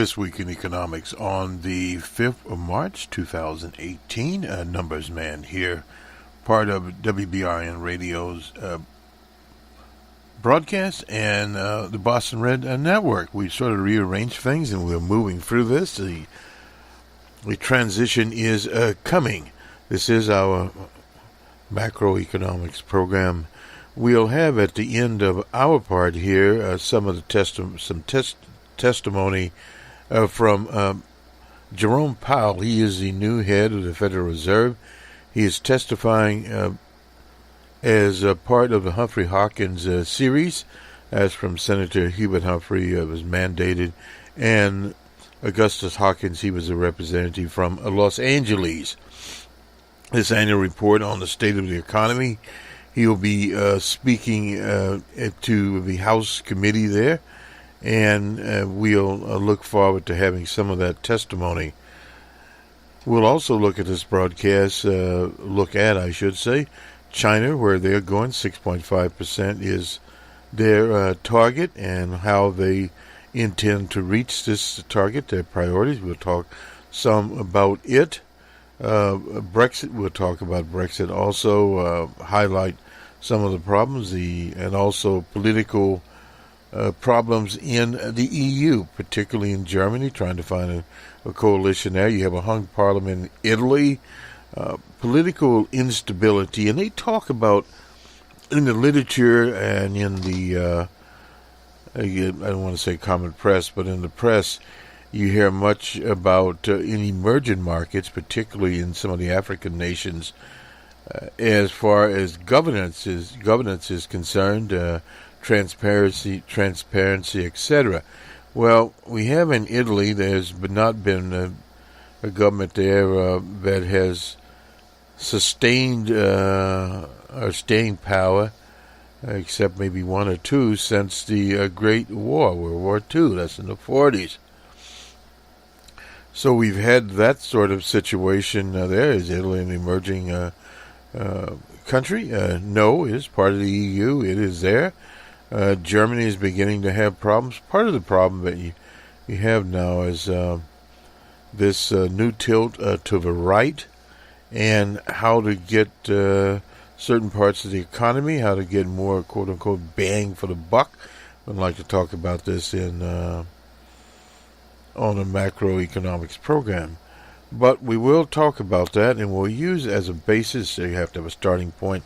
This Week in Economics on the 5th of March, 2018. Numbers Man here, part of WBRN Radio's broadcast and the Bostonred Network. We sort of rearranged things and we're moving through this. The transition is coming. This is our macroeconomics program. We'll have at the end of our part here some of the testimony from Jerome Powell. He is the new head of the Federal Reserve. He is testifying as a part of the Humphrey Hawkins series, as from Senator Hubert Humphrey was mandated, and Augustus Hawkins, he was a representative from Los Angeles. This annual report on the state of the economy, he will be speaking to the House committee there, and we'll look forward to having some of that testimony. We'll also look at this broadcast, I should say, China, where they're going. 6.5% is their target, and how they intend to reach this target, their priorities. We'll talk some about it. Brexit, we'll talk about Brexit also, highlight some of the problems, and also political problems in the EU, particularly in Germany, trying to find a coalition there. You have a hung parliament in Italy, political instability, and they talk about, in the literature and in the, I don't want to say common press, but in the press, you hear much about in emerging markets, particularly in some of the African nations, as far as governance is concerned, transparency, etc. Well, we have in Italy, there's not been a government there that has sustained or staying power, except maybe one or two, since the Great War, World War II. That's in the 40s. So we've had that sort of situation there. Is Italy an emerging country? No, it is part of the EU. It is there. Germany is beginning to have problems. Part of the problem that you have now is this new tilt to the right, and how to get certain parts of the economy, how to get more quote-unquote bang for the buck. I'd like to talk about this on a macroeconomics program. But we will talk about that, and we'll use as a basis, so you have to have a starting point,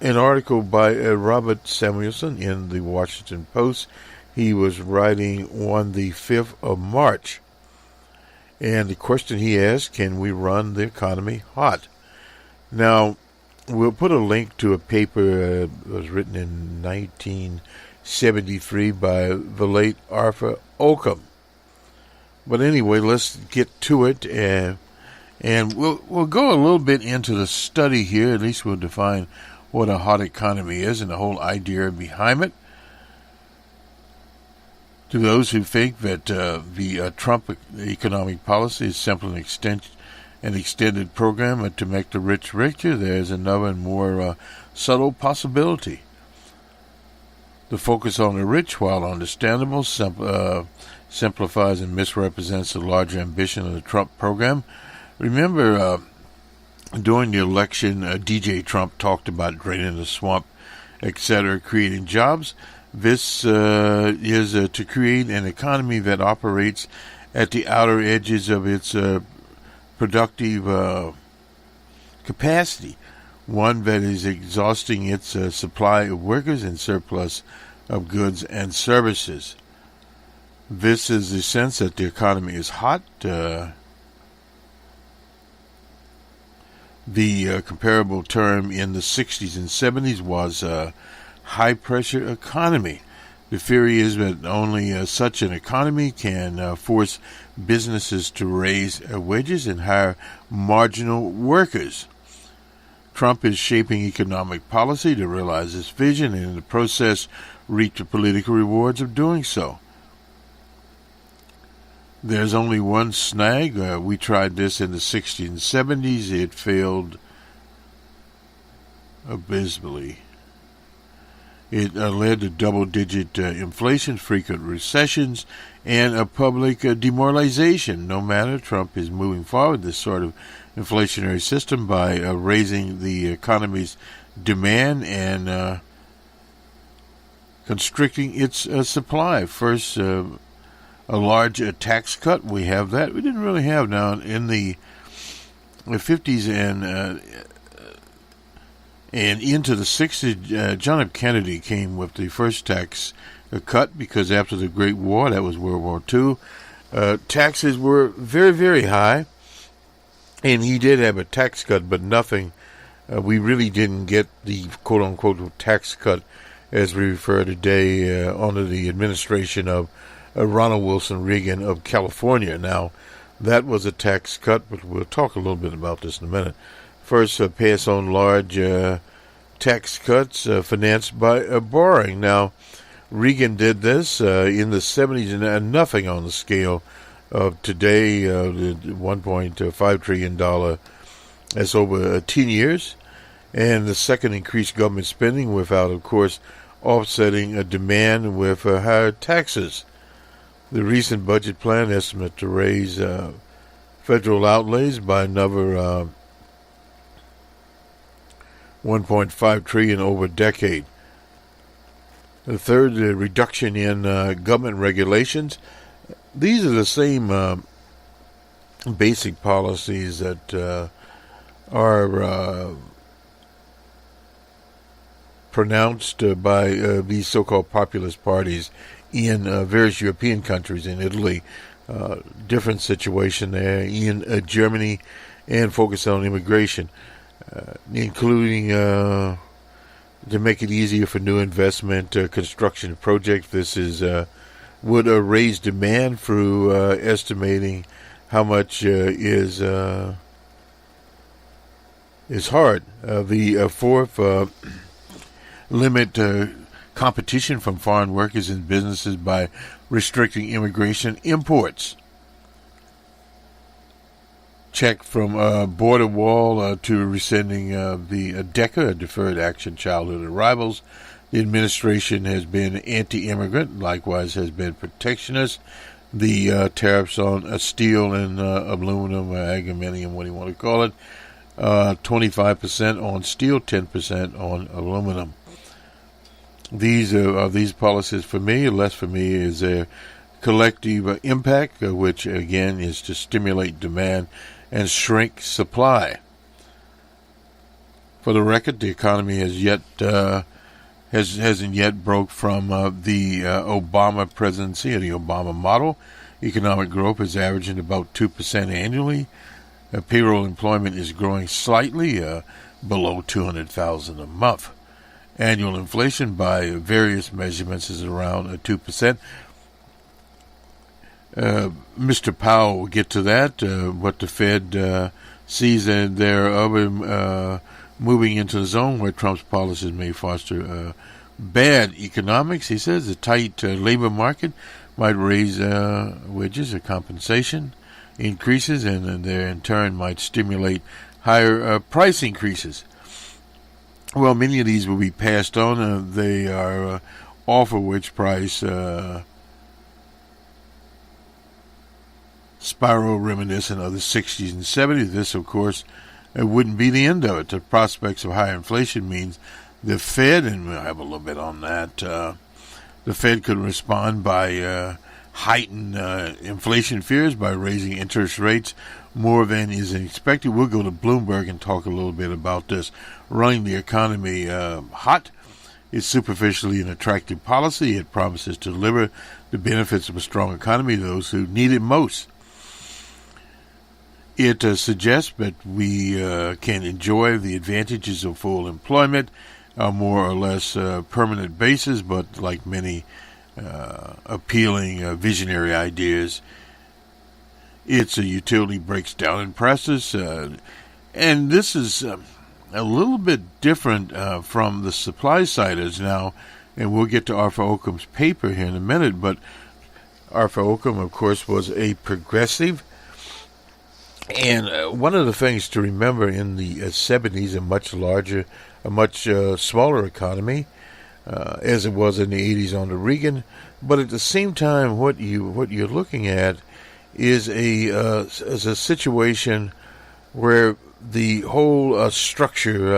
an article by Robert Samuelson in the Washington Post. He was writing on the 5th of March. And the question he asked, can we run the economy hot? Now, we'll put a link to a paper that was written in 1973 by the late Arthur Occam. But anyway, let's get to it, and we'll go a little bit into the study here. At least we'll define what a hot economy is and the whole idea behind it. To those who think that the Trump economic policy is simply an extended program to make the rich richer, there's another and more subtle possibility. The focus on the rich, while understandable, simplifies and misrepresents the larger ambition of the Trump program. Remember, during the election, DJ Trump talked about draining the swamp, etc., creating jobs. This is to create an economy that operates at the outer edges of its productive capacity, one that is exhausting its supply of workers and surplus of goods and services. This is the sense that the economy is hot. The comparable term in the 60s and 70s was high-pressure economy. The theory is that only such an economy can force businesses to raise wages and hire marginal workers. Trump is shaping economic policy to realize this vision, and in the process reap the political rewards of doing so. There's only one snag. We tried this in the 60s and 70s. It failed abysmally. It led to double-digit inflation, frequent recessions, and a public demoralization. No matter, Trump is moving forward this sort of inflationary system by raising the economy's demand and constricting its supply. First, a large tax cut. We have that. We didn't really have now in the 50s and into the 60s. John F. Kennedy came with the first tax cut because after the Great War, that was World War II, taxes were very, very high. And he did have a tax cut, but nothing. We really didn't get the quote-unquote tax cut as we refer today under the administration of Ronald Wilson Reagan of California. Now, that was a tax cut, but we'll talk a little bit about this in a minute. First, pass on large tax cuts financed by borrowing. Now, Reagan did this in the 70s and nothing on the scale of today, the $1.5 trillion. That's over 10 years. And the second, increased government spending without, of course, offsetting a demand with higher taxes. The recent budget plan estimate to raise federal outlays by another $1.5 trillion over a decade. The third, reduction in government regulations. These are the same basic policies that are pronounced by these so-called populist parties in various European countries. In Italy, different situation there. In Germany, and focus on immigration, including to make it easier for new investment, construction projects. This is would raise demand through estimating how much is hard. The fourth, limit competition from foreign workers and businesses by restricting immigration imports. Check from border wall to rescinding the DECA, Deferred Action Childhood Arrivals. The administration has been anti-immigrant, likewise has been protectionist. The tariffs on steel and aluminum, aluminium, what do you want to call it, 25% on steel, 10% on aluminum. These are these policies for me. Less for me is their collective impact, which again is to stimulate demand and shrink supply. For the record, the economy hasn't yet broke from the Obama presidency or the Obama model. Economic growth is averaging about 2% annually. Payroll employment is growing slightly below 200,000 a month. Annual inflation by various measurements is around 2%. Mr. Powell will get to that. What the Fed sees there moving into the zone where Trump's policies may foster bad economics. He says the tight labor market might raise wages or compensation increases, and there in turn might stimulate higher price increases. Well, many of these will be passed on. They are off of which price spiral reminiscent of the 60s and 70s. This, of course, wouldn't be the end of it. The prospects of higher inflation means the Fed, and we'll have a little bit on that, the Fed could respond by heighten inflation fears by raising interest rates more than is expected. We'll go to Bloomberg and talk a little bit about this. Running the economy hot is superficially an attractive policy. It promises to deliver the benefits of a strong economy to those who need it most. It suggests that we can enjoy the advantages of full employment on more or less permanent basis, but like many appealing visionary ideas, its utility breaks down in practice. And this is a little bit different from the supply siders now, and we'll get to Arthur Occam's paper here in a minute, but Arthur Occam, of course, was a progressive. And one of the things to remember in the 70s, a much smaller economy, as it was in the 80s under Reagan. But at the same time, what you're looking at is a situation where the whole structure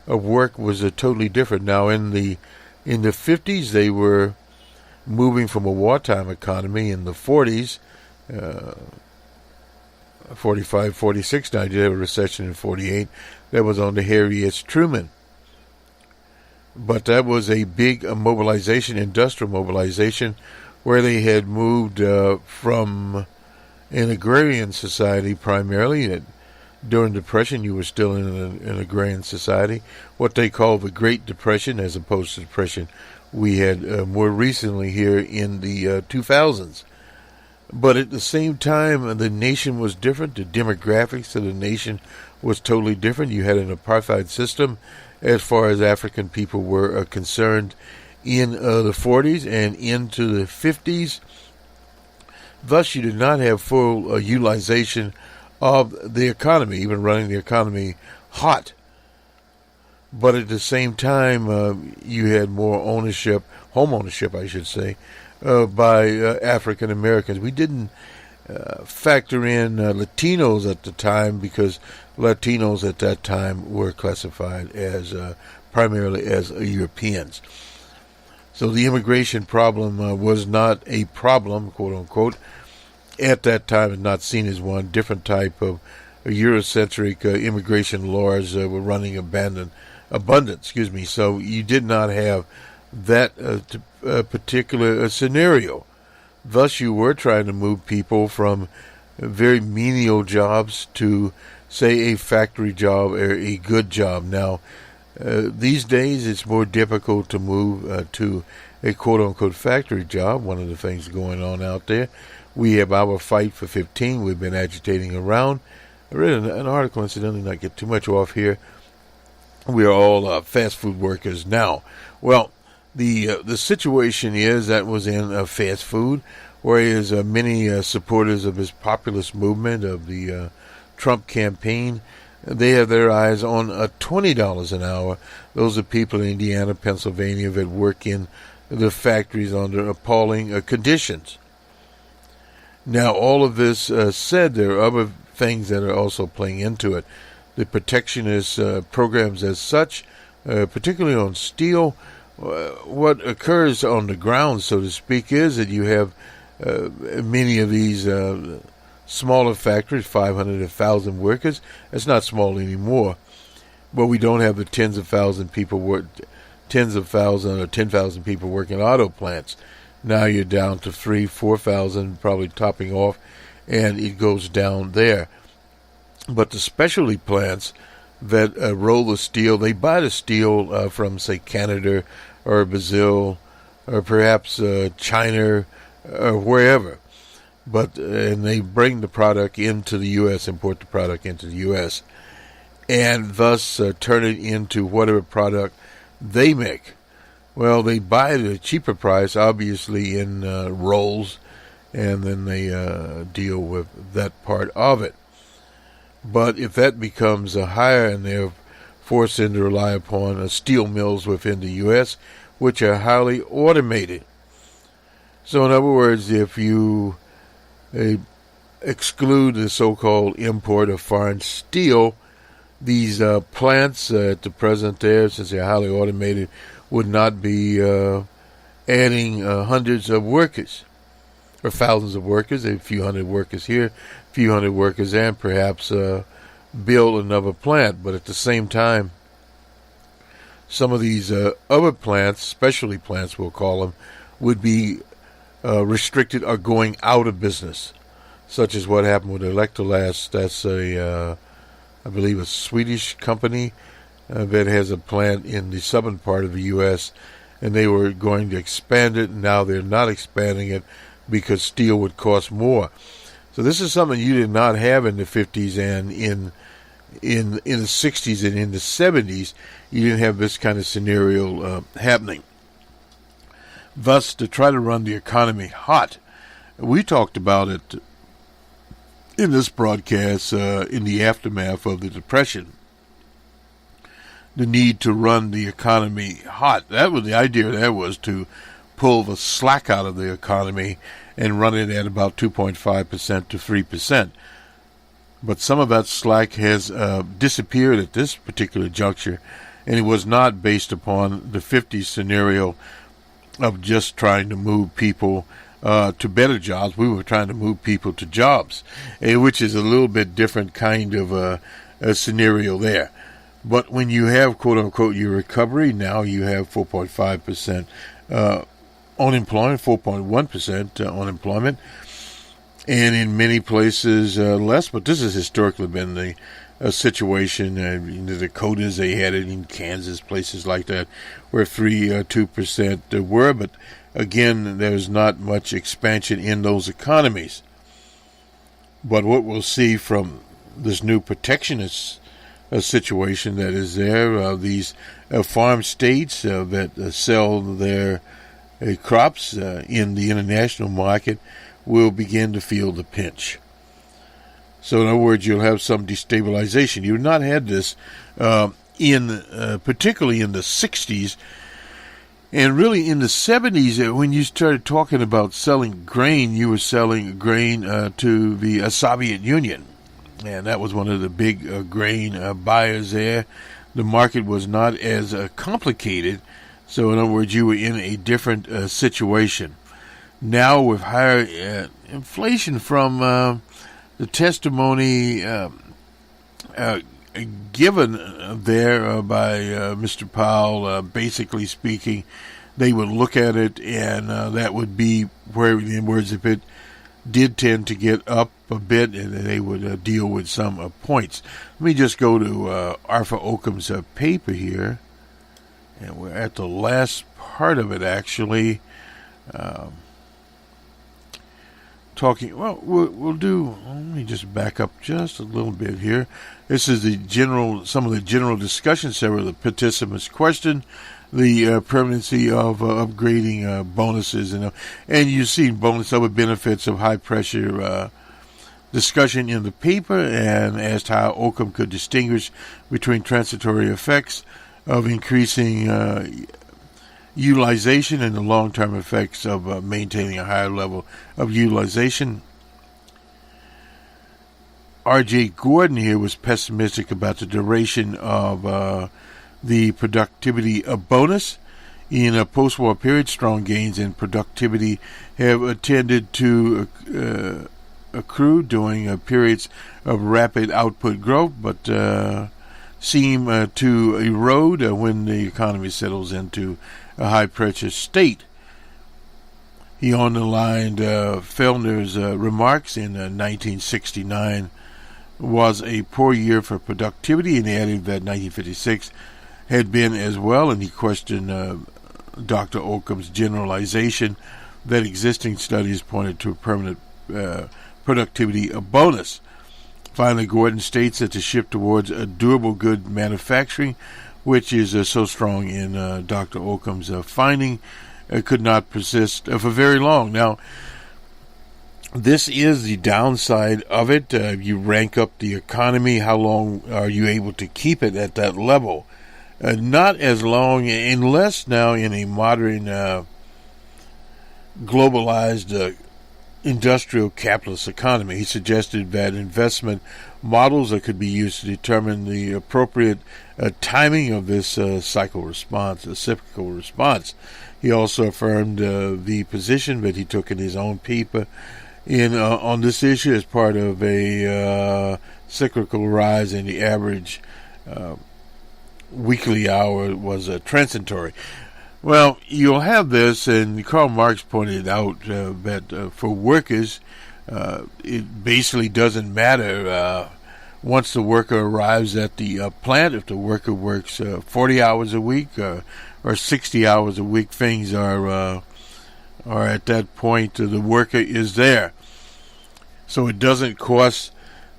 of work was totally different. Now, in the 50s, they were moving from a wartime economy. In the 40s, 45, 46, now you did have a recession in 48. That was under Harry S. Truman. But that was a big mobilization, industrial mobilization, where they had moved from an agrarian society primarily. During the Depression, you were still in an agrarian society, what they call the Great Depression, as opposed to Depression we had more recently here in the 2000s. But at the same time, the nation was different. The demographics of the nation was totally different. You had an apartheid system as far as African people were concerned in the 40s and into the 50s. Thus, you did not have full utilization of the economy, even running the economy hot. But at the same time, you had more ownership, home ownership, I should say, by African Americans. We didn't factor in Latinos at the time, because Latinos at that time were classified as primarily as Europeans. So the immigration problem was not a problem, quote unquote, at that time, and not seen as one. Different type of Eurocentric immigration laws were running abundant. So you did not have that particular scenario. Thus, you were trying to move people from very menial jobs to, say, a factory job or a good job. Now, these days, it's more difficult to move to a quote-unquote factory job. One of the things going on out there. We have our fight for 15. We've been agitating around. I read an article, incidentally, not get too much off here. We are all fast food workers now. Well, the situation is that was in fast food, whereas many supporters of this populist movement of the Trump campaign, they have their eyes on $20 an hour. Those are people in Indiana, Pennsylvania that work in the factories under appalling conditions. Now, all of this said, there are other things that are also playing into it. The protectionist programs as such, particularly on steel, what occurs on the ground, so to speak, is that you have many of these smaller factories, 500, 1,000 workers. It's not small anymore, but we don't have the tens of thousands or 10,000 people working auto plants. Now you're down to 3,000, 4,000, probably topping off, and it goes down there. But the specialty plants that roll the steel, they buy the steel from, say, Canada or Brazil or perhaps China or wherever. And they bring the product into the U.S., import the product into the U.S., and thus turn it into whatever product they make. Well, they buy it at a cheaper price, obviously in rolls, and then they deal with that part of it. But if that becomes higher and they're forced to rely upon steel mills within the U.S., which are highly automated. So in other words, if you exclude the so-called import of foreign steel, these plants at the present there, since they're highly automated, would not be adding hundreds of workers or thousands of workers, a few hundred workers here, a few hundred workers there, and perhaps build another plant. But at the same time, some of these other plants, specialty plants we'll call them, would be restricted or going out of business, such as what happened with Electrolux. That's I believe a Swedish company that has a plant in the southern part of the U.S., and they were going to expand it, and now they're not expanding it because steel would cost more. So this is something you did not have in the 50s, and in the 60s and in the 70s, you didn't have this kind of scenario happening. Thus, to try to run the economy hot, we talked about it in this broadcast in the aftermath of the Depression. the need to run the economy hot. That was the idea. That was to pull the slack out of the economy and run it at about 2.5% to 3%. But some of that slack has disappeared at this particular juncture, and it was not based upon the 50s scenario of just trying to move people to better jobs. We were trying to move people to jobs, which is a little bit different kind of a scenario there. But when you have, quote-unquote, your recovery, now you have 4.5% unemployment, 4.1% unemployment, and in many places less. But this has historically been the situation. In the Dakotas, they had it in Kansas, places like that, where 2% were. But again, there's not much expansion in those economies. But what we'll see from this new protectionist situation that is there, these farm states that sell their crops in the international market will begin to feel the pinch. So in other words, you'll have some destabilization. You've not had this particularly in the 60s, and really in the 70s, when you started talking about selling grain, you were selling grain to the Soviet Union. And that was one of the big grain buyers there. The market was not as complicated. So in other words, you were in a different situation. Now with higher inflation, from the testimony given there by Mr. Powell, basically speaking, they would look at it, and that would be where, in words, if it did tend to get up a bit, and they would deal with some points. Let me just go to Arthur Ockham's paper here, and we're at the last part of it, actually. Talking, well, we'll do, let me just back up just a little bit here. This is some of the general discussion. Several of the participants questioned the permanency of upgrading bonuses, and you see bonus other benefits of high pressure discussion in the paper, and asked how Occam could distinguish between transitory effects of increasing utilization and the long-term effects of maintaining a higher level of utilization. R.J. Gordon here was pessimistic about the duration of the productivity bonus. In a post-war period, strong gains in productivity have tended to accrue during periods of rapid output growth, but seem to erode when the economy settles into a high-pressure state. He underlined Fellner's remarks in 1969 was a poor year for productivity, and he added that 1956 had been as well, and he questioned Dr. Ockham's generalization that existing studies pointed to a permanent productivity bonus. Finally, Gordon states that the shift towards a durable good manufacturing, which is so strong in Dr. Ockham's finding, could not persist for very long. Now, this is the downside of it. You rank up the economy, how long are you able to keep it at that level? Not as long, unless now in a modern globalized industrial capitalist economy. He suggested that investment models that could be used to determine the appropriate timing of this cyclical response. He also affirmed the position that he took in his own paper on this issue as part of a cyclical rise in the average weekly hour was transitory. Well, you'll have this, and Karl Marx pointed out that for workers, it basically doesn't matter once the worker arrives at the plant. If the worker works 40 hours a week or 60 hours a week, things are at that point the worker is there. So it doesn't cost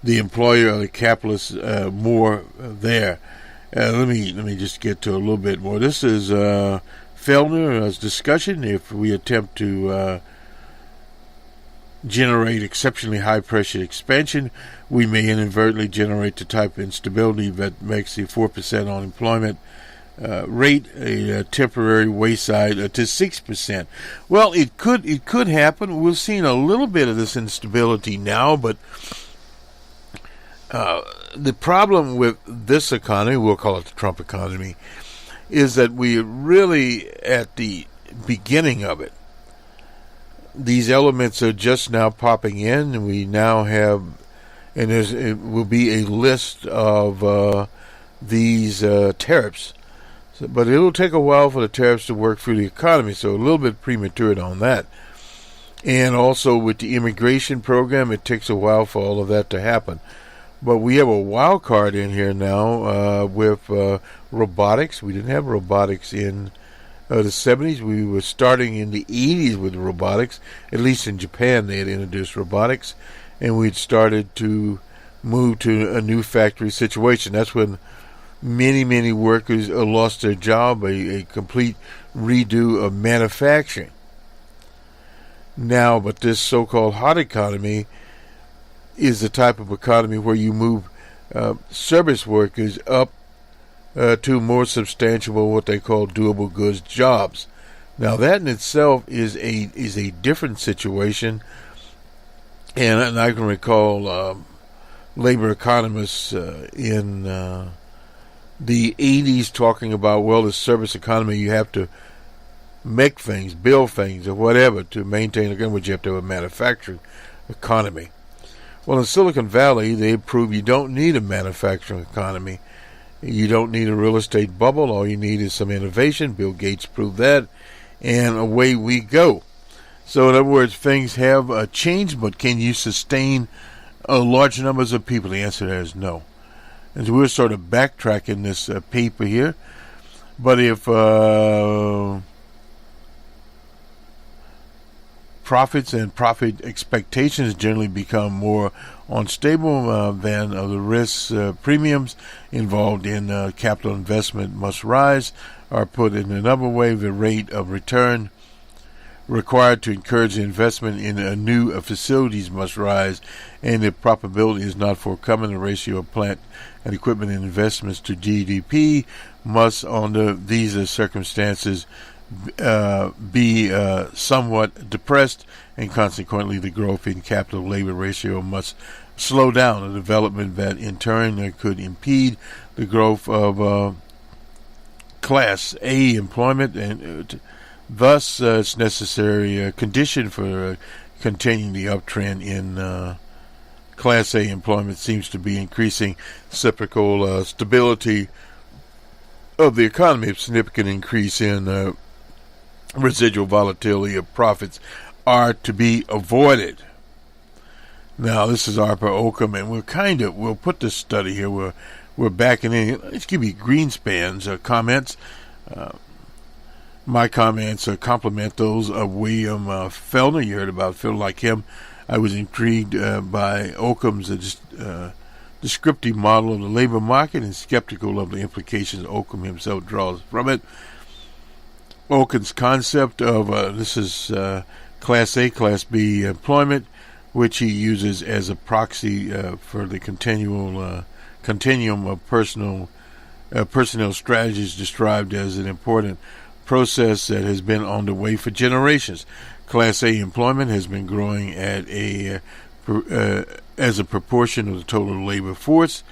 the employer or the capitalist more there. Let me just get to a little bit more. This is Fellner's discussion. If we attempt to generate exceptionally high pressure expansion, we may inadvertently generate the type of instability that makes the 4% unemployment rate a temporary wayside to 6%. Well, it could happen. We're seeing a little bit of this instability now, but the problem with this economy, we'll call it the Trump economy, is that we're really at the beginning of it. These elements are just now popping in, and we now have, and it will be a list of these tariffs. But it'll take a while for the tariffs to work through the economy, so a little bit premature on that. And also with the immigration program, it takes a while for all of that to happen. But we have a wild card in here now with robotics. We didn't have robotics in the 70s. We were starting in the 80s with robotics. At least in Japan, they had introduced robotics. And we'd started to move to a new factory situation. That's when many workers lost their job, a complete redo of manufacturing. Now, but this so-called hot economy is the type of economy where you move service workers up to more substantial, what they call doable goods jobs. Now, that in itself is a different situation, and I can recall labor economists in the 80s talking about, well, the service economy, you have to make things, build things, or whatever to maintain, again, which you have to have a manufacturing economy. Well, in Silicon Valley, they prove you don't need a manufacturing economy. You don't need a real estate bubble. All you need is some innovation. Bill Gates proved that, and away we go. So in other words, things have changed, but can you sustain large numbers of people? The answer there is no. And so we're sort of backtracking this paper here. But if profits and profit expectations generally become more unstable, then the risks premiums involved in capital investment must rise, or put in another way, the rate of return required to encourage the investment in new facilities must rise, and if probability is not forthcoming, the ratio of plant and equipment and investments to GDP must, under these circumstances, be somewhat depressed, and consequently the growth in capital labor ratio must slow down, a development that in turn could impede the growth of Class A employment, and thus it's necessary condition for continuing the uptrend in Class A employment seems to be increasing cyclical stability of the economy. A significant increase in residual volatility of profits are to be avoided. Now, this is Arthur Occam, and we'll put this study here. We're backing in. Let's give you Greenspan's comments. My comments complement those of William Fellner. You heard about Phil, like him. I was intrigued by Occam's descriptive model of the labor market and skeptical of the implications Occam himself draws from it. Occam's concept of this is Class A, Class B employment, which he uses as a proxy for the continuum of personnel strategies described as an important process that has been underway for generations. Class A employment has been growing at as a proportion of the total labor force.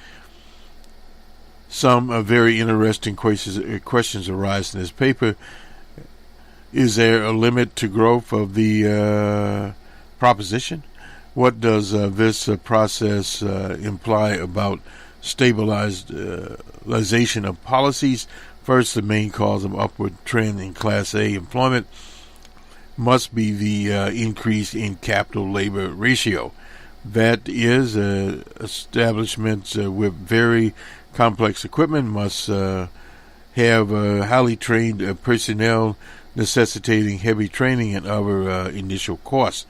Some very interesting questions arise in this paper. Is there a limit to growth of the proposition? What does this process imply about stabilization of policies? First, the main cause of upward trend in Class A employment must be the increase in capital labor ratio. That is, establishments with very complex equipment must have highly trained personnel, necessitating heavy training and other initial costs.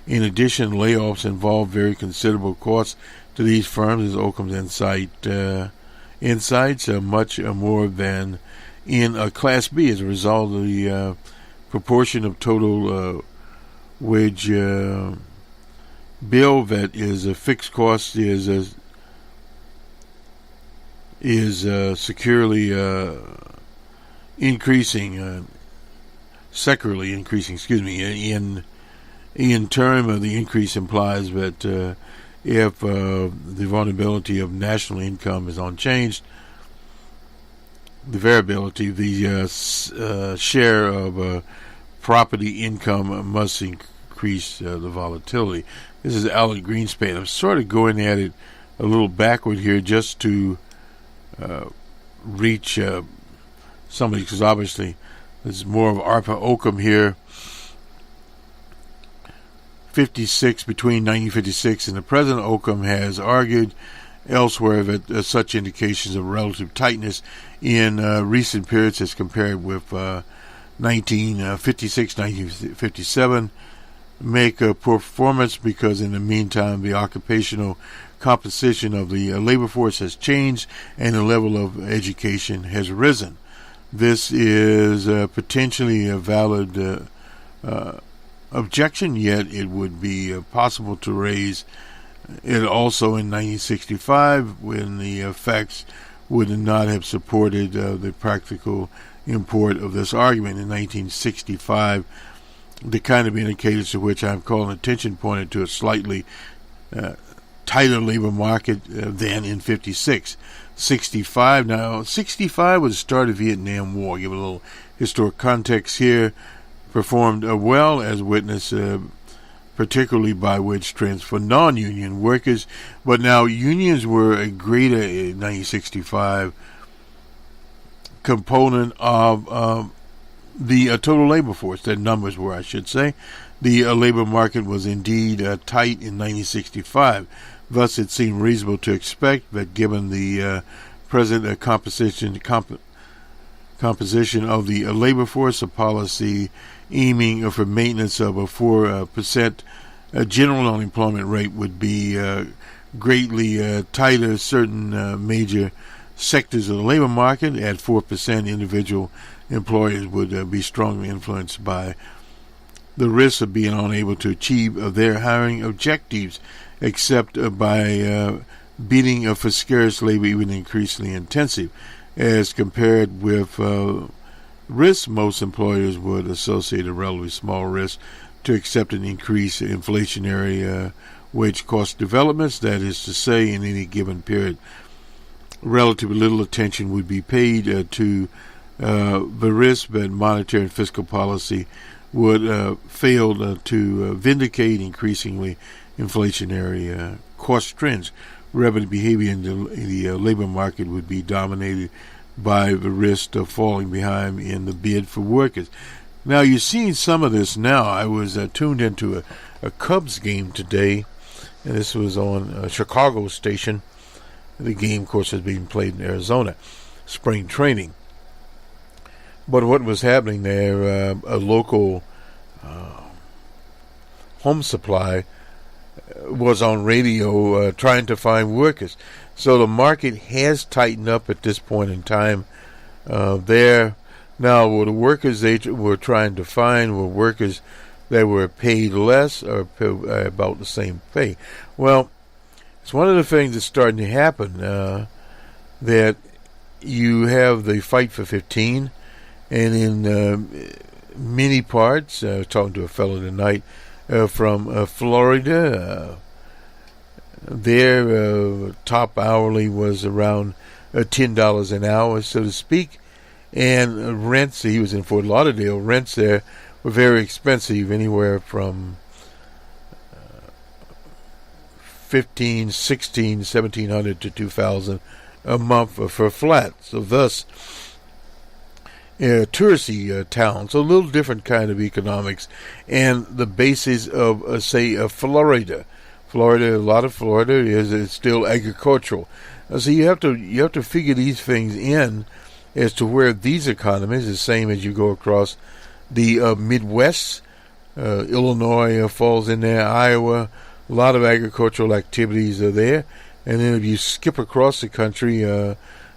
In addition, layoffs involve very considerable costs to these firms, as Occam's insights much more than in Class B. As a result of the proportion of total wage bill that is a fixed cost is securely increasing, secularly increasing. Excuse me. In term of the increase implies that if the vulnerability of national income is unchanged, the variability, the share of property income must increase the volatility. This is Alan Greenspan. I'm sort of going at it a little backward here just to reach somebody, because obviously there's more of Arpa Occam here. 56 between 1956 and the present. Occam has argued elsewhere that such indications of relative tightness in recent periods as compared with 1956, 1957 make a performance, because in the meantime the occupational composition of the labor force has changed and the level of education has risen. This is potentially a valid objection, yet it would be possible to raise it also in 1965, when the facts would not have supported the practical import of this argument. In 1965, the kind of indicators to which I'm calling attention pointed to a slightly tighter labor market than in 56. 65 now. 65 was the start of the Vietnam War. Give a little historic context here. Performed well, as witnessed particularly by wage trends for non-union workers, but now unions were a greater in 1965 component of the total labor force. Their numbers were, I should say. The labor market was indeed tight in 1965. Thus, it seemed reasonable to expect that, given the present composition of the labor force, a policy aiming for maintenance of a 4% general unemployment rate would be greatly tighter. Certain major sectors of the labor market at 4%, individual employers would be strongly influenced by the risk of being unable to achieve their hiring objectives, except by bidding for scarce labor, even increasingly intensive. As compared with risk, most employers would associate a relatively small risk to accept an increase in inflationary wage cost developments. That is to say, in any given period, relatively little attention would be paid to the risk that monetary and fiscal policy would fail to vindicate increasingly inflationary cost trends. Revenue behavior in the labor market would be dominated by the risk of falling behind in the bid for workers. Now, you're seeing some of this now. I was tuned into a Cubs game today, and this was on a Chicago station. The game, of course, is being played in Arizona, spring training. But what was happening there, a local home supply was on radio trying to find workers. So the market has tightened up at this point in time there. Now, the workers they were trying to find were workers that were paid less or about the same pay. Well, it's one of the things that's starting to happen, that you have the fight for 15, and in many parts, I was talking to a fellow tonight from Florida, their top hourly was around $10 an hour, so to speak, and rents, he was in Fort Lauderdale, rents there were very expensive, anywhere from $1,500, $1,600, $1,700 to $2,000 a month for a flat. So thus, touristy towns, a little different kind of economics, and the basis of, say, Florida. A lot of Florida is still agricultural. So you have to figure these things in as to where these economies, the same as you go across the Midwest. Illinois falls in there, Iowa, a lot of agricultural activities are there. And then if you skip across the country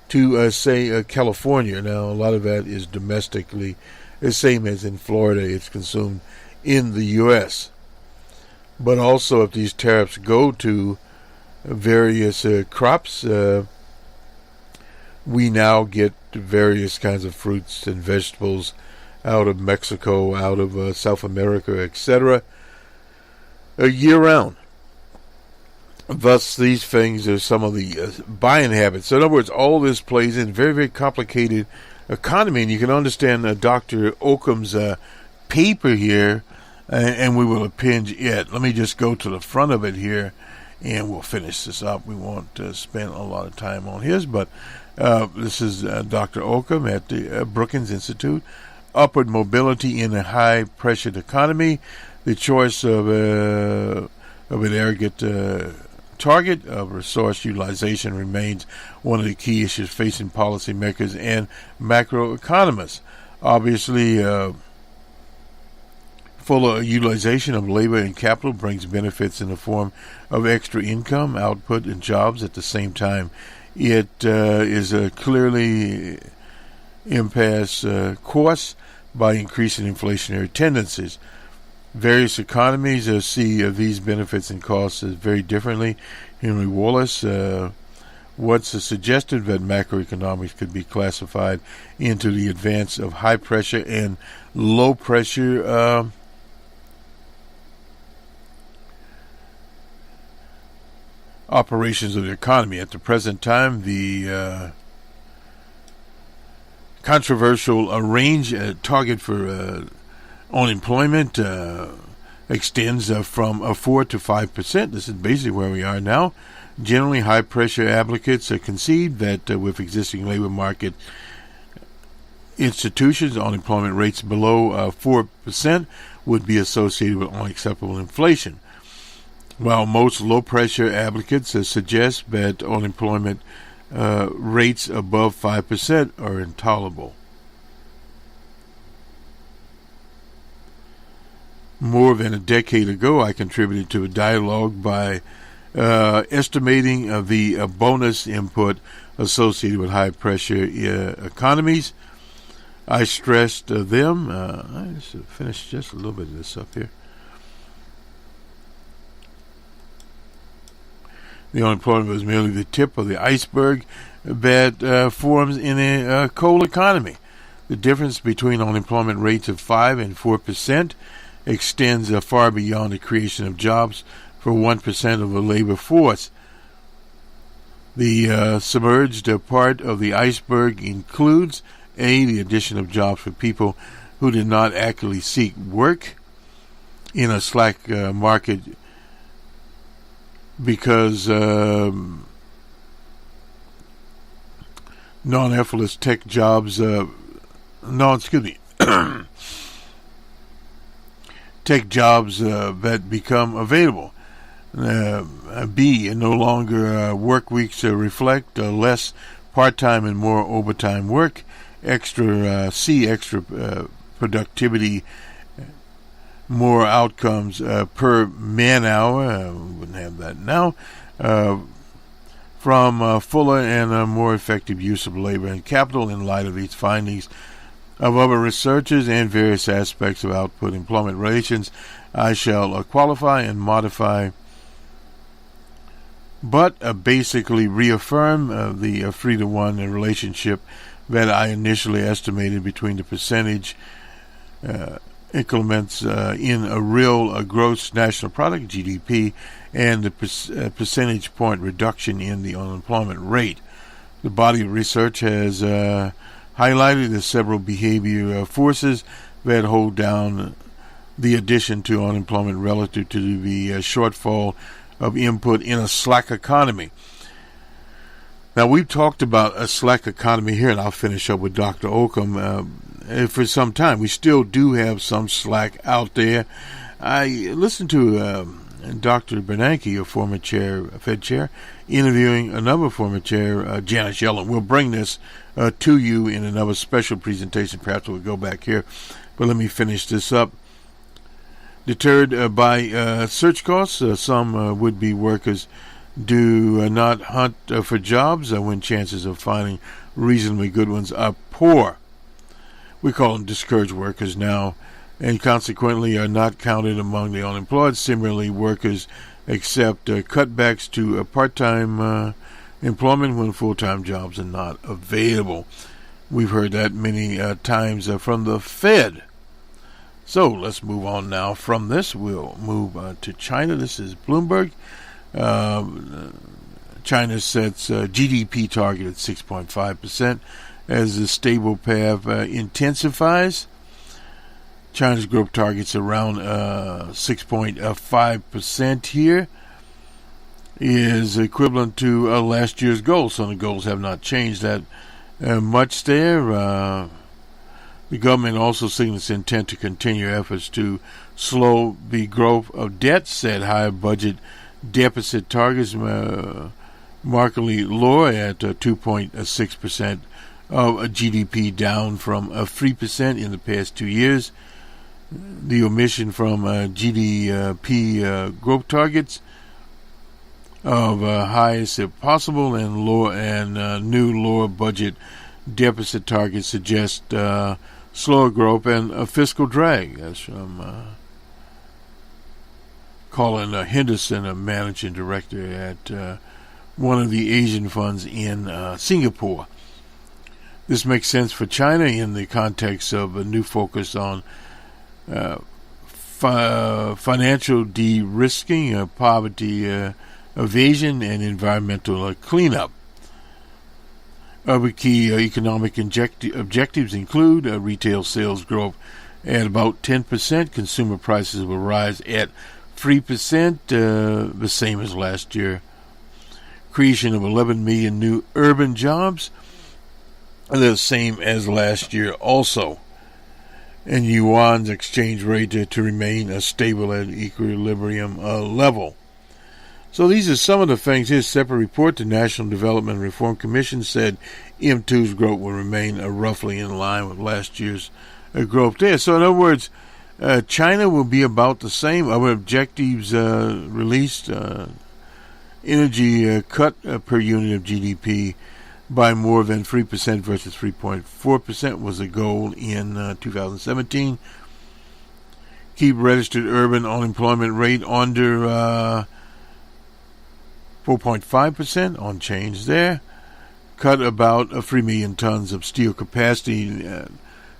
to, say, California, now a lot of that is domestically, the same as in Florida, it's consumed in the U.S. But also, if these tariffs go to various crops, we now get various kinds of fruits and vegetables out of Mexico, out of South America, etc., year-round. Thus, these things are some of the buying habits. So in other words, all this plays in very, very complicated economy. And you can understand Dr. Occam's paper here, and we will append it. Let me just go to the front of it here, and we'll finish this up. We won't spend a lot of time on his, but this is Dr. Occam at the Brookings Institute. Upward mobility in a high-pressured economy. The choice of an aggregate target of resource utilization remains one of the key issues facing policymakers and macroeconomists. Obviously, fuller utilization of labor and capital brings benefits in the form of extra income, output, and jobs. At the same time, it is a clearly impasse course by increasing inflationary tendencies. Various economies see these benefits and costs very differently. Henry Wallace once suggested that macroeconomics could be classified into the advance of high pressure and low pressure operations of the economy. At the present time, the controversial range target for unemployment extends from 4 to 5%. This is basically where we are now. Generally, high-pressure advocates concede that with existing labor market institutions, unemployment rates below 4% would be associated with unacceptable inflation, while most low-pressure advocates suggest that unemployment rates above 5% are intolerable. More than a decade ago, I contributed to a dialogue by estimating the bonus input associated with high-pressure economies. I stressed them. I just finished just a little bit of this up here. The unemployment was merely the tip of the iceberg that forms in a coal economy. The difference between unemployment rates of 5 and 4% extends far beyond the creation of jobs for 1% of the labor force. The submerged part of the iceberg includes A, the addition of jobs for people who did not actively seek work in a slack market because non-effortless tech jobs tech jobs that become available. B, no longer work weeks reflect less part-time and more overtime work. C, extra productivity, more outcomes per man hour. Wouldn't have that now. From fuller and more effective use of labor and capital in light of these findings of other researchers and various aspects of output-employment relations, I shall qualify and modify, but basically reaffirm the 3-to-1 relationship that I initially estimated between the percentage increments in a real gross national product, GDP, and the percentage point reduction in the unemployment rate. The body of research has highlighted the several behavior forces that hold down the addition to unemployment relative to the shortfall of input in a slack economy. Now, we've talked about a slack economy here, and I'll finish up with Dr. Occam. For some time, we still do have some slack out there. I listened to Dr. Bernanke, a former Fed chair, interviewing another former chair, Janet Yellen. We'll bring this to you in another special presentation. Perhaps we'll go back here, but let me finish this up. Deterred by search costs, some would-be workers do not hunt for jobs when chances of finding reasonably good ones are poor. We call them discouraged workers now. and consequently are not counted among the unemployed. Similarly, workers accept cutbacks to part-time employment when full-time jobs are not available. We've heard that many times from the Fed. So let's move on now from this. We'll move to China. This is Bloomberg. China sets GDP target at 6.5% as the stable path intensifies. China's growth target's around 6.5% here, is equivalent to last year's goal. So the goals have not changed that much there. The government also signaled its intent to continue efforts to slow the growth of debt, set higher budget deficit targets markedly lower at 2.6% of GDP, down from 3% in the past 2 years. The omission from GDP growth targets of highest if possible and new lower budget deficit targets suggest slower growth and a fiscal drag. That's from Colin Henderson, a managing director at one of the Asian funds in Singapore. This makes sense for China in the context of a new focus on financial de-risking, poverty evasion, and environmental cleanup. Other key economic objectives include retail sales growth at about 10%, consumer prices will rise at 3%, the same as last year. Creation of 11 million new urban jobs, the same as last year also. And yuan's exchange rate to remain stable at equilibrium level. So these are some of the things. Here's a separate report. The National Development and Reform Commission said M2's growth will remain roughly in line with last year's growth there. So in other words, China will be about the same. Other objectives released, energy cut per unit of GDP by more than 3% versus 3.4% was the goal in 2017. Keep registered urban unemployment rate under 4.5%, unchanged there. Cut about 3 million tons of steel capacity.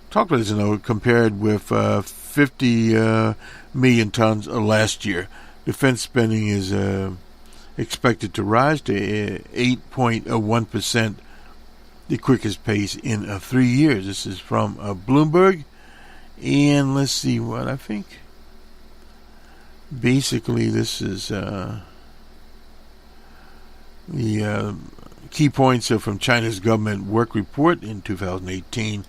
Talked about this, compared with 50 million tons last year. Defense spending is expected to rise to 8.1%, the quickest pace in 3 years. This is from Bloomberg. And let's see what I think. Basically, this is the key points are from China's government work report in 2018.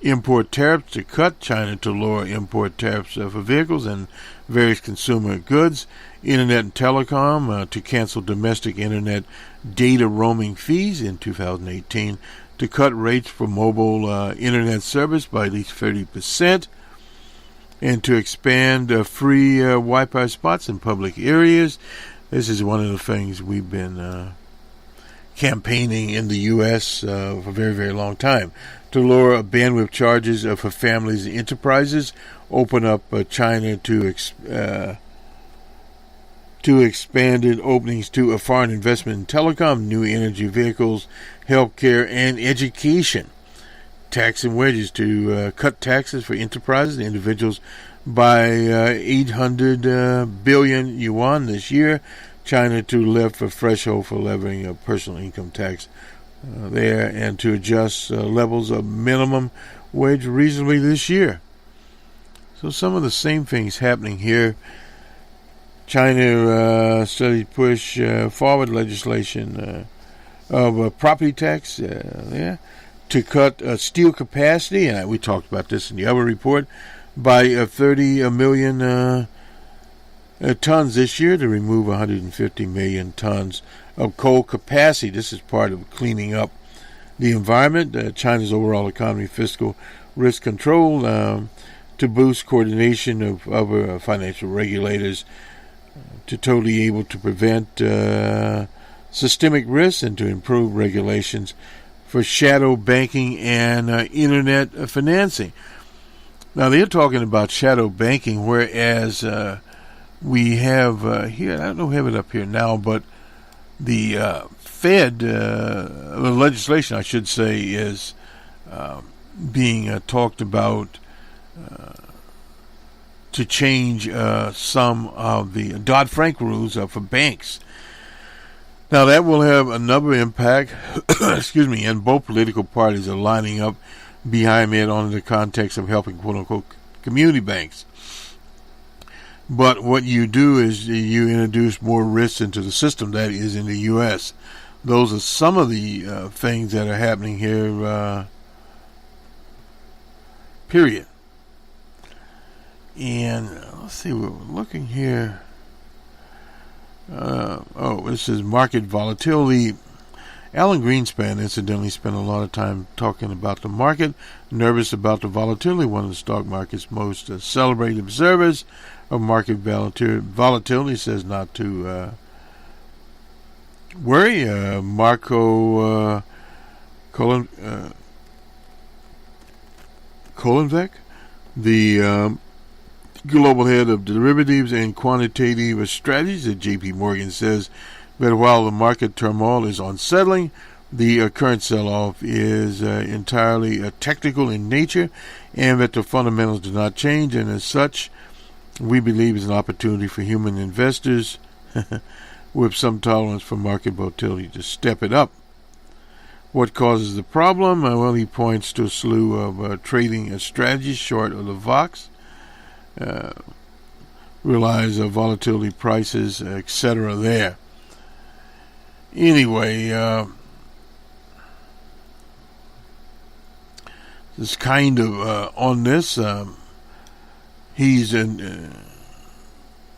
Import tariffs to cut, China to lower import tariffs for vehicles and various consumer goods. Internet and telecom to cancel domestic internet data roaming fees in 2018. To cut rates for mobile internet service by at least 30%. And to expand free Wi-Fi spots in public areas. This is one of the things we've been campaigning in the U.S. For a very, very long time. To lower bandwidth charges for families and enterprises, open up China to expanded openings to foreign investment in telecom, new energy vehicles, healthcare, and education. Tax and wages to cut taxes for enterprises and individuals by 800 billion yuan this year. China to lift a threshold for levying a personal income tax there, and to adjust levels of minimum wage reasonably this year. So some of the same things happening here. China studied push forward legislation of property tax there to cut steel capacity, and we talked about this in the other report, by 30 million tons this year to remove 150 million tons of coal capacity. This is part of cleaning up the environment. China's overall economy, fiscal risk control to boost coordination of other financial regulators to totally able to prevent systemic risks and to improve regulations for shadow banking and internet financing. Now, they're talking about shadow banking, whereas we have here, I don't have it up here now, but the Fed, the legislation, I should say, is being talked about to change some of the Dodd-Frank rules for banks. Now, that will have another impact, excuse me, and both political parties are lining up behind it on the context of helping, quote-unquote, community banks. But what you do is you introduce more risks into the system, that is in the U.S. Those are some of the things that are happening here, period. And let's see, we're looking here. This is market volatility. Alan Greenspan, incidentally, spent a lot of time talking about the market, nervous about the volatility, one of the stock market's most celebrated observers of market volatility, says not to worry. Marco Kolenvek, the global head of derivatives and quantitative strategies at J.P. Morgan, says that while the market turmoil is unsettling, the current sell-off is entirely technical in nature, and that the fundamentals do not change, and as such, we believe is an opportunity for human investors with some tolerance for market volatility to step it up. What causes the problem? Well, he points to a slew of trading strategies short of the VOX, relies on volatility prices, etc. there. Anyway, this kind of on this, he's in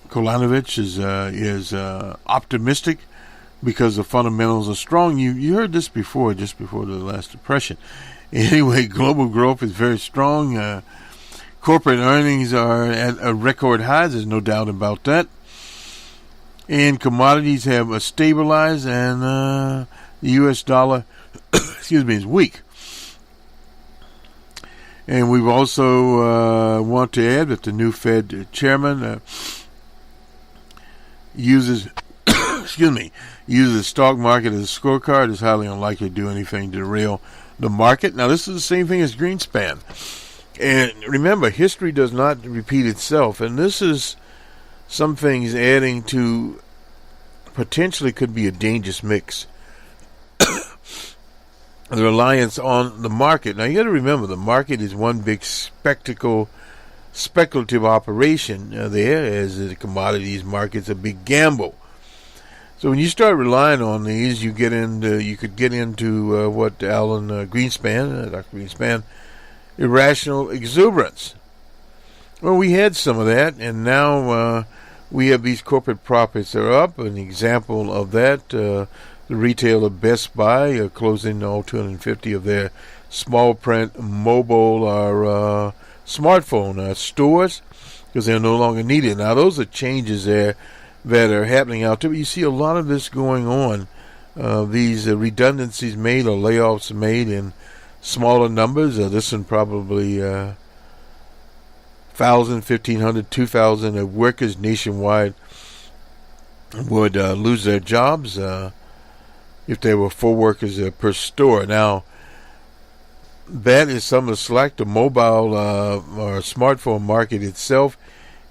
Kolanovich is optimistic because the fundamentals are strong. You heard this before, just before the last depression. Anyway, global growth is very strong. Corporate earnings are at a record high. There's no doubt about that. And commodities have stabilized, and the U.S. dollar, is weak. And we've also want to add that the new Fed chairman uses the stock market as a scorecard. Is highly unlikely to do anything to derail the market. Now, this is the same thing as Greenspan. And remember, history does not repeat itself, and this is some things adding to potentially could be a dangerous mix. The reliance on the market. Now, you got to remember, the market is one big speculative operation there, as the commodities market's a big gamble. So when you start relying on these, you could get into what Dr. Greenspan, irrational exuberance. Well, we had some of that, and now we have these corporate profits that are up. An example of that, the retailer Best Buy closing all 250 of their small print mobile or smartphone stores because they're no longer needed. Now, those are changes there that are happening out there. But you see a lot of this going on. These redundancies made or layoffs made in smaller numbers. This one probably 1,000, 1,500, 2,000 workers nationwide would lose their jobs if there were 4 workers per store. Now, that is some of the slack. The mobile or smartphone market itself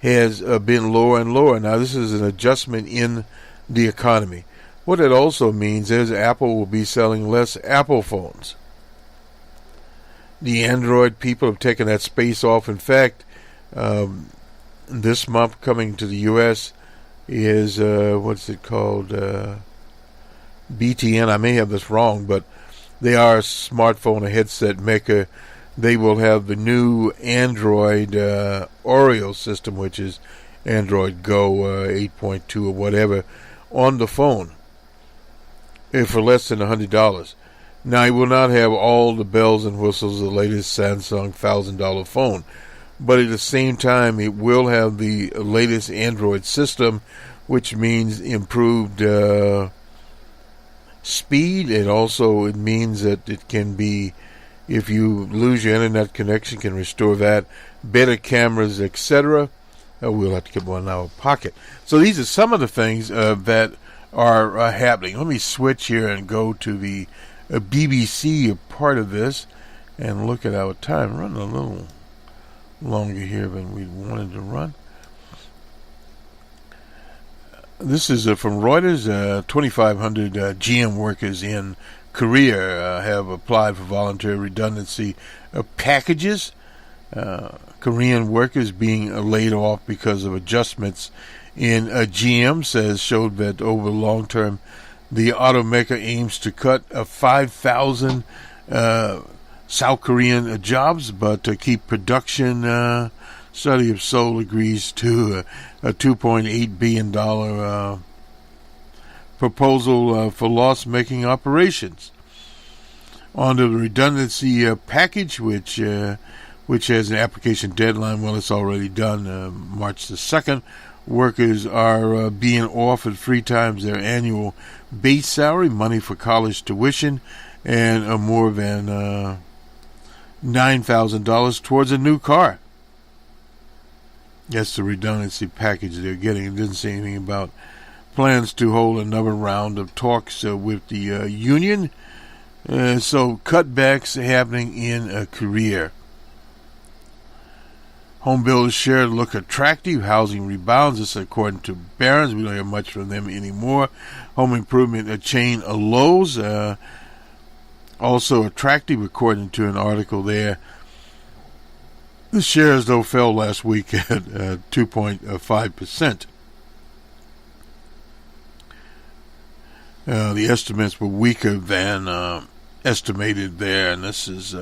has been lower and lower. Now, this is an adjustment in the economy. What it also means is Apple will be selling less Apple phones. The Android people have taken that space off. In fact, this month coming to the U.S. is, what's it called? BTN. I may have this wrong, but they are a smartphone, a headset maker. They will have the new Android Oreo system, which is Android Go 8.2 or whatever, on the phone for less than $100. Now, it will not have all the bells and whistles of the latest Samsung $1,000 phone, but at the same time, it will have the latest Android system, which means improved speed. And also, it means that it can be, if you lose your internet connection, can restore that better cameras, etc. We'll have to get one in our pocket. So these are some of the things that are happening. Let me switch here and go to the BBC part of this and look at our time. Running a little longer here than we wanted to run. This is from Reuters. 2,500 GM workers in Korea have applied for voluntary redundancy packages. Korean workers being laid off because of adjustments in GM showed that over the long term, the automaker aims to cut 5,000 South Korean jobs, but to keep production. Study of Seoul agrees to a $2.8 billion proposal for loss-making operations. Under the redundancy package, which has an application deadline, well, it's already done, March the 2nd, workers are being offered 3 times their annual base salary, money for college tuition, and more than $9,000 towards a new car. That's the redundancy package they're getting. It didn't say anything about plans to hold another round of talks with the union. So cutbacks happening in Korea. Home builders share look attractive. Housing rebounds. This according to Barron's. We don't hear much from them anymore. Home improvement chain Lowe's also attractive according to an article there. The shares, though, fell last week at 2.5%. The estimates were weaker than estimated there, and this is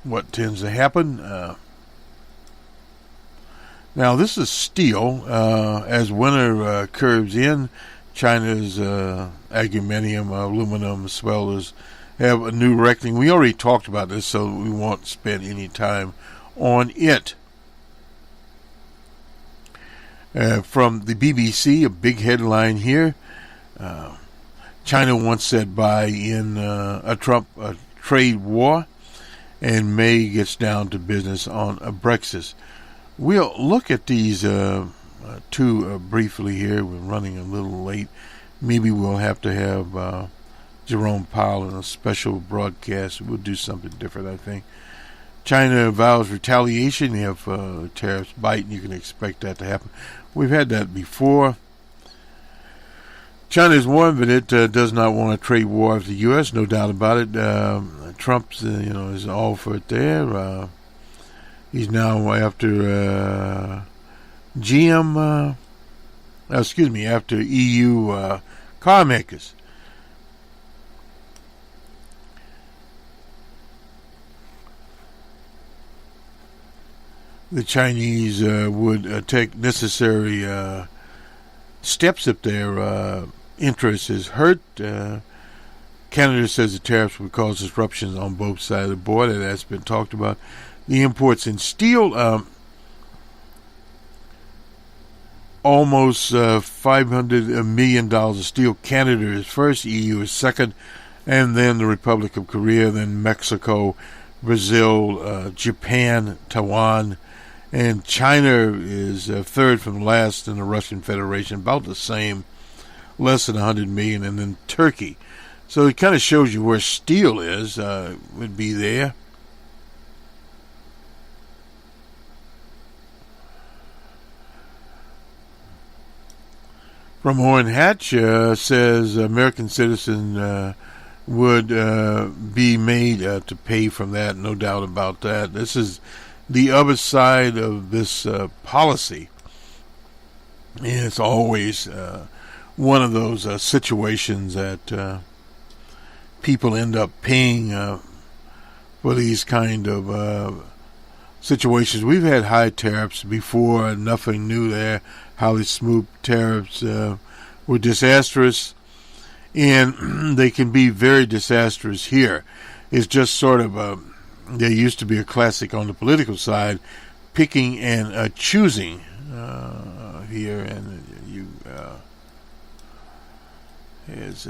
what tends to happen. Now, this is steel. As winter curves in, China's aluminium, aluminum smelters have a new reckoning. We already talked about this, so we won't spend any time on it. From the BBC, a big headline here. China wants set by in a Trump trade war, and May gets down to business on Brexit. We'll look at these two briefly here. We're running a little late. Maybe we'll have to have Jerome Powell in a special broadcast. We'll do something different, I think. China vows retaliation if tariffs bite, and you can expect that to happen. We've had that before. China has warned that it does not want a trade war with the U.S., no doubt about it. Trump's, is all for it there. He's now after GM, after EU car makers. The Chinese would take necessary steps if their interest is hurt. Canada says the tariffs would cause disruptions on both sides of the border. That's been talked about. The imports in steel, almost $500 million of steel. Canada is first, EU is second, and then the Republic of Korea, then Mexico, Brazil, Japan, Taiwan, and China is third from last in the Russian Federation, about the same, less than 100 million, and then Turkey. So it kind of shows you where steel is, would be there. From Orrin Hatch says American citizen would be made to pay from that, no doubt about that. This is the other side of this policy. And it's always one of those situations that people end up paying for these kind of situations. We've had high tariffs before, nothing new there. Highly smooth tariffs were disastrous, and they can be very disastrous here. It's just sort of there used to be a classic on the political side, picking and choosing here, and you has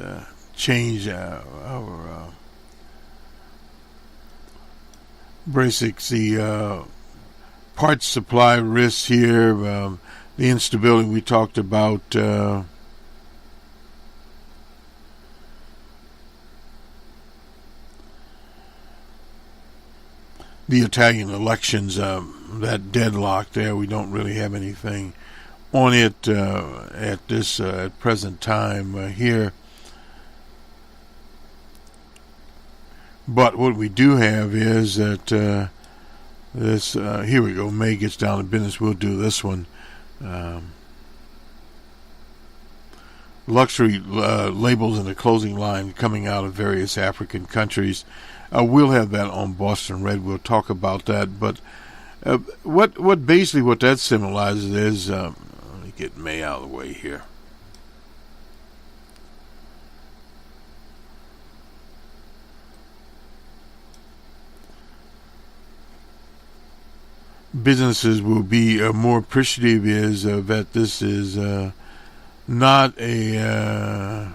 changed our basics, the parts supply risks here, the instability we talked about, the Italian elections, that deadlock there. We don't really have anything on it at this at present time here. But what we do have is that this, here we go, May gets down to business. We'll do this one. Luxury labels in the closing line coming out of various African countries. We'll have that on Boston Red. We'll talk about that. But what basically what that symbolizes is, let me get May out of the way here. Businesses will be more appreciative is that this is not a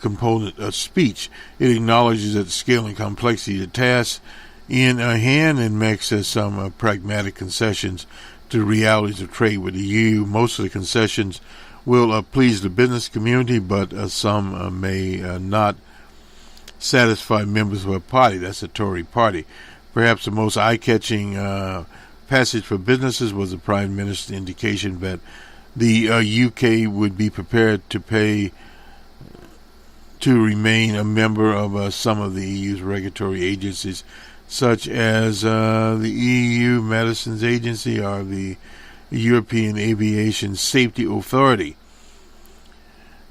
component of speech. It acknowledges that the scale and complexity of the task in hand and makes some pragmatic concessions to the realities of trade with the EU. Most of the concessions will please the business community, but some may not satisfy members of a party. That's the Tory party. Perhaps the most eye-catching passage for businesses was the Prime Minister's indication that the UK would be prepared to pay to remain a member of some of the EU's regulatory agencies, such as the EU Medicines Agency or the European Aviation Safety Authority.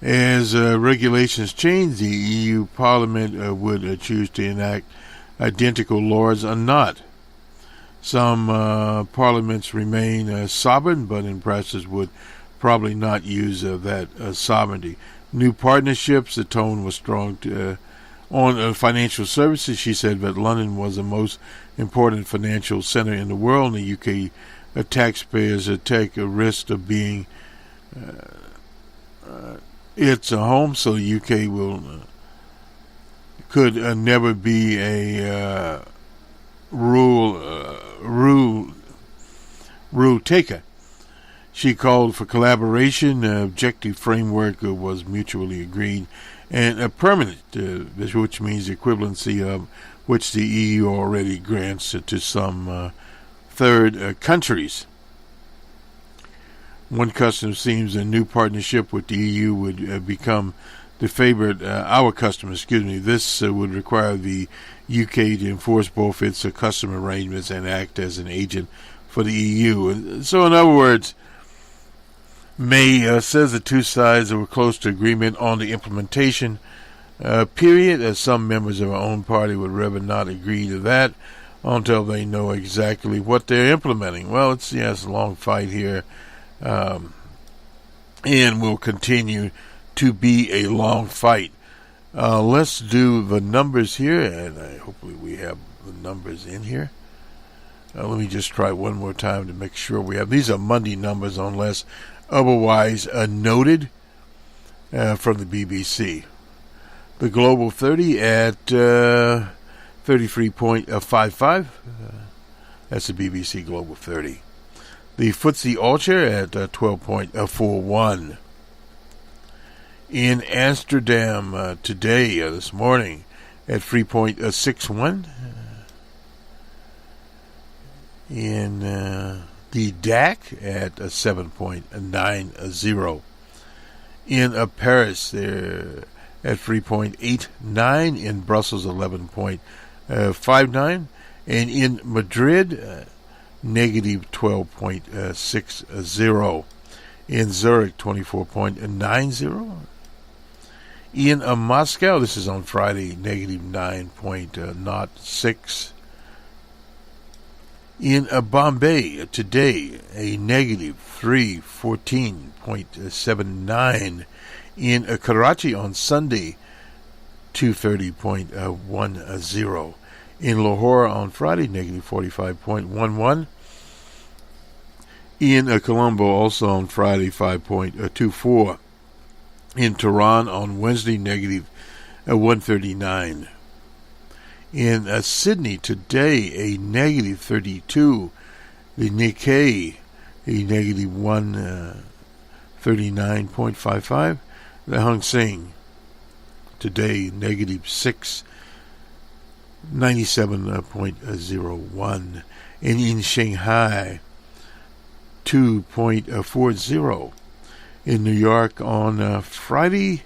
As regulations change, the EU Parliament would choose to enact identical laws or not. Some parliaments remain sovereign, but in practice would probably not use that sovereignty. New partnerships, the tone was strong on financial services. She said that London was the most important financial center in the world, and the UK taxpayers take a risk of being it's a home, so the UK could never be a rule taker. She called for collaboration. The objective framework was mutually agreed and permanent, which means the equivalency of which the EU already grants to some third countries. One customer seems a new partnership with the EU would become the favorite, our customer, This would require the UK to enforce both its customer arrangements and act as an agent for the EU. And so, in other words, May says the two sides were close to agreement on the implementation period, as some members of our own party would rather not agree to that until they know exactly what they're implementing. Well, it's a long fight here, and will continue to be a long fight. Let's do the numbers here, and hopefully we have the numbers in here. Let me just try one more time to make sure we have. These are Monday numbers unless otherwise noted from the BBC. The Global 30 at 33.55. That's the BBC Global 30. The FTSE All-Share at 12.41. In Amsterdam today, this morning, at 3.61. In the DAC at 7.90. In Paris, they're at 3.89. In Brussels, 11.59. And in Madrid, negative 12.60. In Zurich, 24.90. In Moscow, this is on Friday, negative 9.06. In Bombay today, a negative 314.79. In Karachi on Sunday, 230.10. In Lahore on Friday, negative 45.11. In Colombo, also on Friday, 5.24. In Tehran on Wednesday, negative 139. In Sydney today, a negative 32. The Nikkei, a negative 139.55. The Hang Seng today, negative 697.01. And in Shanghai, 2.40. In New York on Friday,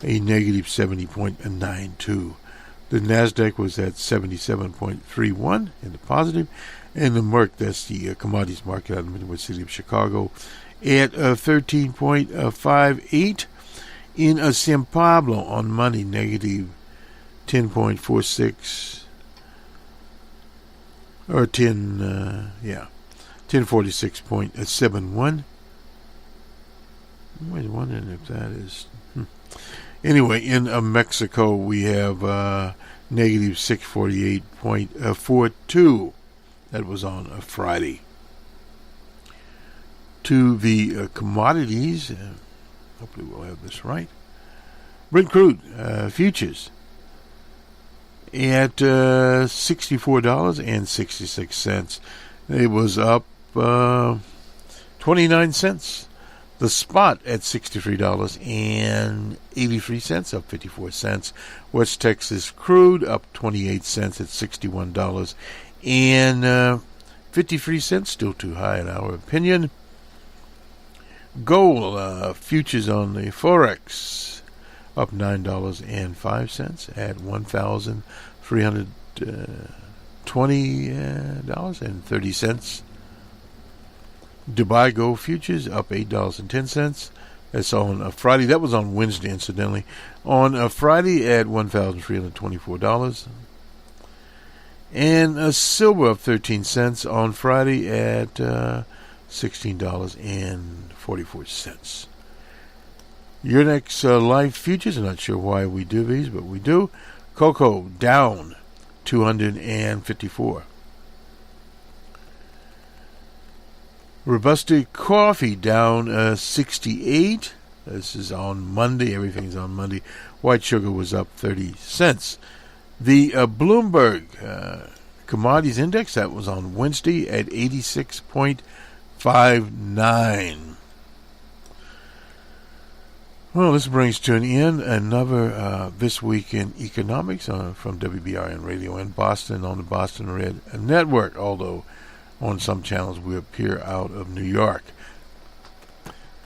a negative 70.92. The Nasdaq was at 77.31 in the positive, and the Merck, that's the commodities market out of the Midwest city of Chicago, at 13.58. In San Pablo on Monday, negative 10.46, or 1046.71. I was wondering if that is... Anyway, in Mexico, we have negative 648.42. That was on Friday. To the commodities, hopefully we'll have this right. Brent crude futures at $64.66. It was up 29 cents. The spot at $63.83, up 54 cents. West Texas crude up 28 cents at $61.53, still too high in our opinion. Gold futures on the Forex up $9.05 at $1,320.30. Dubai Gold futures up $8.10. That's on a Friday. That was on Wednesday, incidentally. On a Friday at $1,324. And silver up 13 cents on Friday at $16.44. Euronext live futures. I'm not sure why we do these, but we do. Cocoa down 254. Robusta coffee down 68. This is on Monday. Everything's on Monday. White sugar was up 30 cents. The Bloomberg Commodities Index, that was on Wednesday at 86.59. Well, this brings to an end another This Week in Economics from WBRN Radio in Boston on the Bostonred Network, although on some channels we appear out of New York.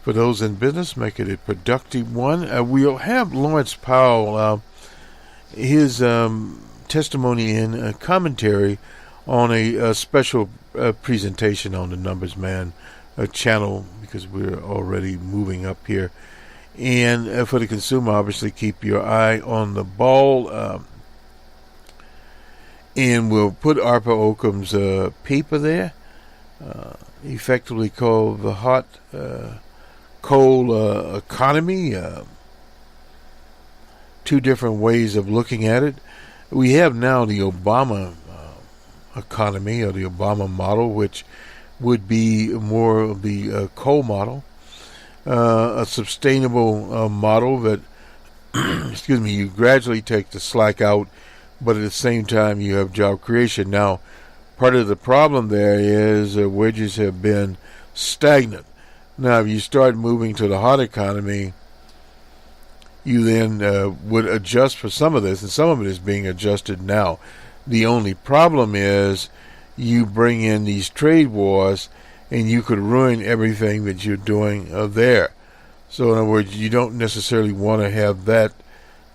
For those in business, make it a productive one. We'll have Lawrence Powell, his testimony and commentary on a special presentation on the Numbers Man channel, because we're already moving up here. And for the consumer, obviously keep your eye on the ball. And we'll put Arpa Occam's paper there, effectively called the hot coal economy. Two different ways of looking at it. We have now the Obama economy, or the Obama model, which would be more of the coal model, a sustainable model that, excuse me, you gradually take the slack out, but at the same time you have job creation. Now, part of the problem there is wages have been stagnant. Now, if you start moving to the hot economy, you then would adjust for some of this, and some of it is being adjusted now. The only problem is you bring in these trade wars, and you could ruin everything that you're doing there. So, in other words, you don't necessarily want to have that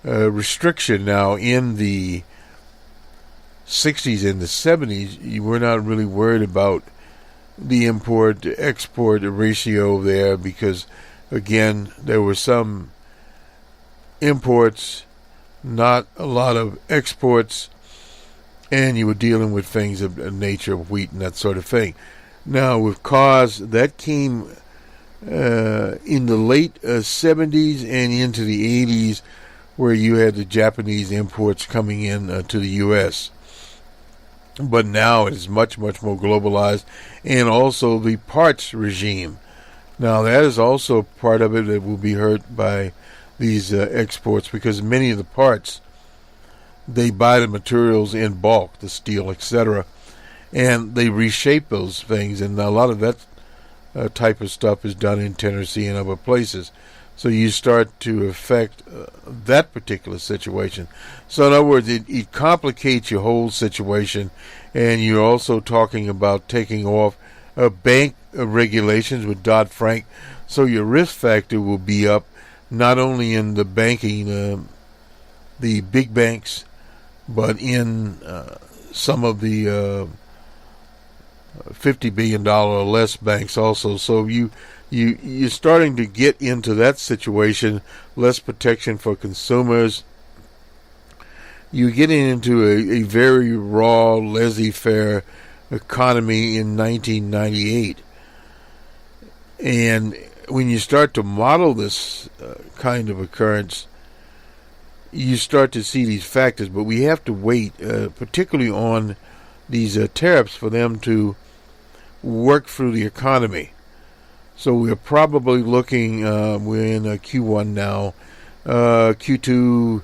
restriction now. In the 60s and the 70s, you were not really worried about the import-export ratio there, because, again, there were some imports, not a lot of exports, and you were dealing with things of the nature of wheat and that sort of thing. Now, with cars, that came in the late 70s and into the 80s, where you had the Japanese imports coming in to the U.S. but now it's much, much more globalized, and also the parts regime. Now that is also part of it that will be hurt by these exports, because many of the parts, they buy the materials in bulk, the steel, etc., and they reshape those things, and a lot of that type of stuff is done in Tennessee and other places. So you start to affect that particular situation. So in other words, it complicates your whole situation, and you're also talking about taking off bank regulations with Dodd-Frank. So your risk factor will be up, not only in the banking, the big banks, but in some of the $50 billion or less banks also. So you're starting to get into that situation, less protection for consumers. You're getting into a very raw, laissez-faire economy in 1998. And when you start to model this kind of occurrence, you start to see these factors, but we have to wait, particularly on these tariffs, for them to work through the economy. So we're probably looking, we're in Q1 now, Q2,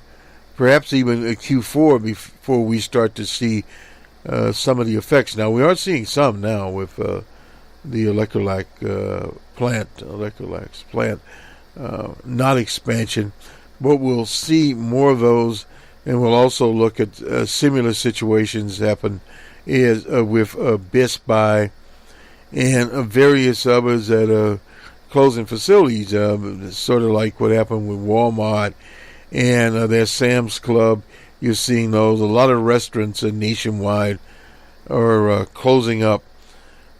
perhaps even Q4 before we start to see some of the effects. Now, we are seeing some now with the Electrolax plant, not expansion, but we'll see more of those, and we'll also look at similar situations happen with Best Buy and various others that are closing facilities, sort of like what happened with Walmart and their Sam's Club. You're seeing those. A lot of restaurants nationwide are closing up.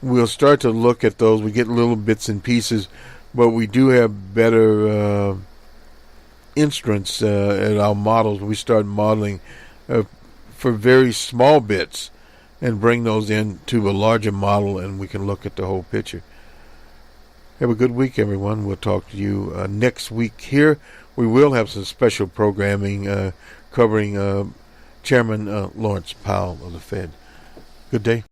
We'll start to look at those. We get little bits and pieces, but we do have better instruments at our models. We start modeling for very small bits and bring those into a larger model, and we can look at the whole picture. Have a good week, everyone. We'll talk to you next week here. We will have some special programming covering Chairman Lawrence Powell of the Fed. Good day.